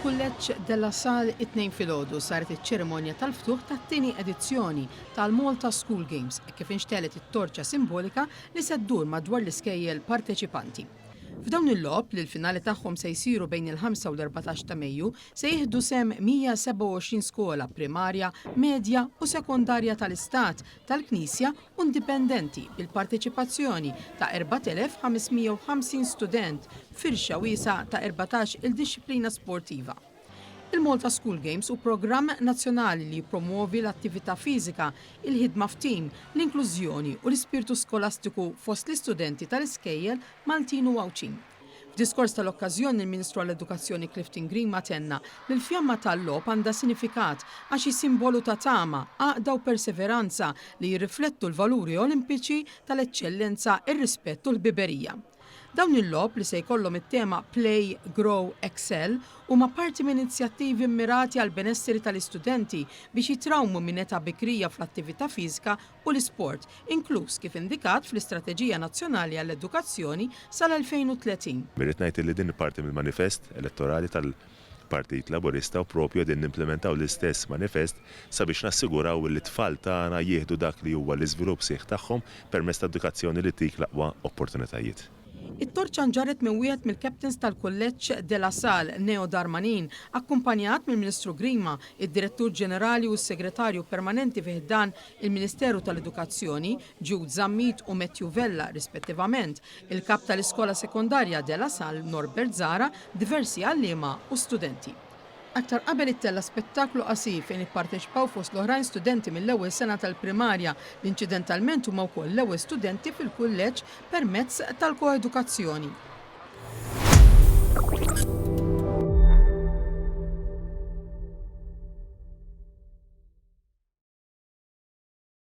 Fil-kulleġġ della Sal it-tnejn filgħodu saret iċ-ċerimonja tal-ftuħ tat-tieni edizzjoni tal-Malta School Games kif inxtelet it-torċa simbolika li se ddur madwar l-iskejjel parteċipanti. F'dawn il-logħob li l-finali tagħhom se jsiru bejn il-5 u l-14 ta' Mejju se jieħdu sehem 127 skola primarja, medja u sekondarja tal-Istat, tal-Knisja u indipendenti bil-parteċipazzjoni ta' 4,550 student firxa wiesa ta' 14 il-disciplina sportiva. Il-Malta School Games u programm nazzjonali li jippromuovi l-attività fiżika, il-ħidma f'tim, l-inklużjoni u l-ispirtu skolastiku fost l-istudenti tal-iskejjel Maltin u Għawċin. F'diskors tal-okkażjoni il-Ministru għall-Edukazzjoni Clifton Green matenna li l-fjamma tal-logħob għandha sinifikat għax simbolu ta' tama, għaqda u perseveranza li jirriflettu l-valuri olimpiċi tal-eċċellenza, ir-rispett u l-biberija. Dawn il-logħob li se jkollhom it-tema Play, Grow, Excel huma parti minn inizjattivi mmirati għal benesseri tal-istudenti biex jitrawmu minn età bikrija fl-attività fiżika u l-isport, inkluż kif indikat fl-Istrateġija Nazzjonali għall-Edukazzjoni sal-2030. Irrid ngħid li din parti mill-manifest elettorali tal-Partit Laburista u propju din nimplementaw l-istess manifest sabiex nassiguraw li t-tfal tagħna jieħdu dak li huwa l-iżvilupp sieħ tagħhom permezz ta' edukazzjoni li tik l-aqwa opportunitajiet. It-torċa nġarret minn wieħed mill-captains tal-Kulleġġ della Sal, Neo Darmanin, akkumpanjat mill-Ministru Grima, id-Direttur Ġenerali u s-Segretarju Permanenti fih dan il-Ministeru tal-Edukazzjoni, Jude Zammit u Matthew Vella, rispettivament, il-kap tal-Iskola Sekondarja della Sal, Norbert Zara, diversi għalliema u studenti. Aktar qabel it-tella spettaklu qasir fejn ipparteċipaw fost l-oħrajn studenti mill-ewwel sena tal-primarja li inċidentalment huma wkoll l-ewwel studenti fil-kulleġġ permezz tal-koedukazzjoni.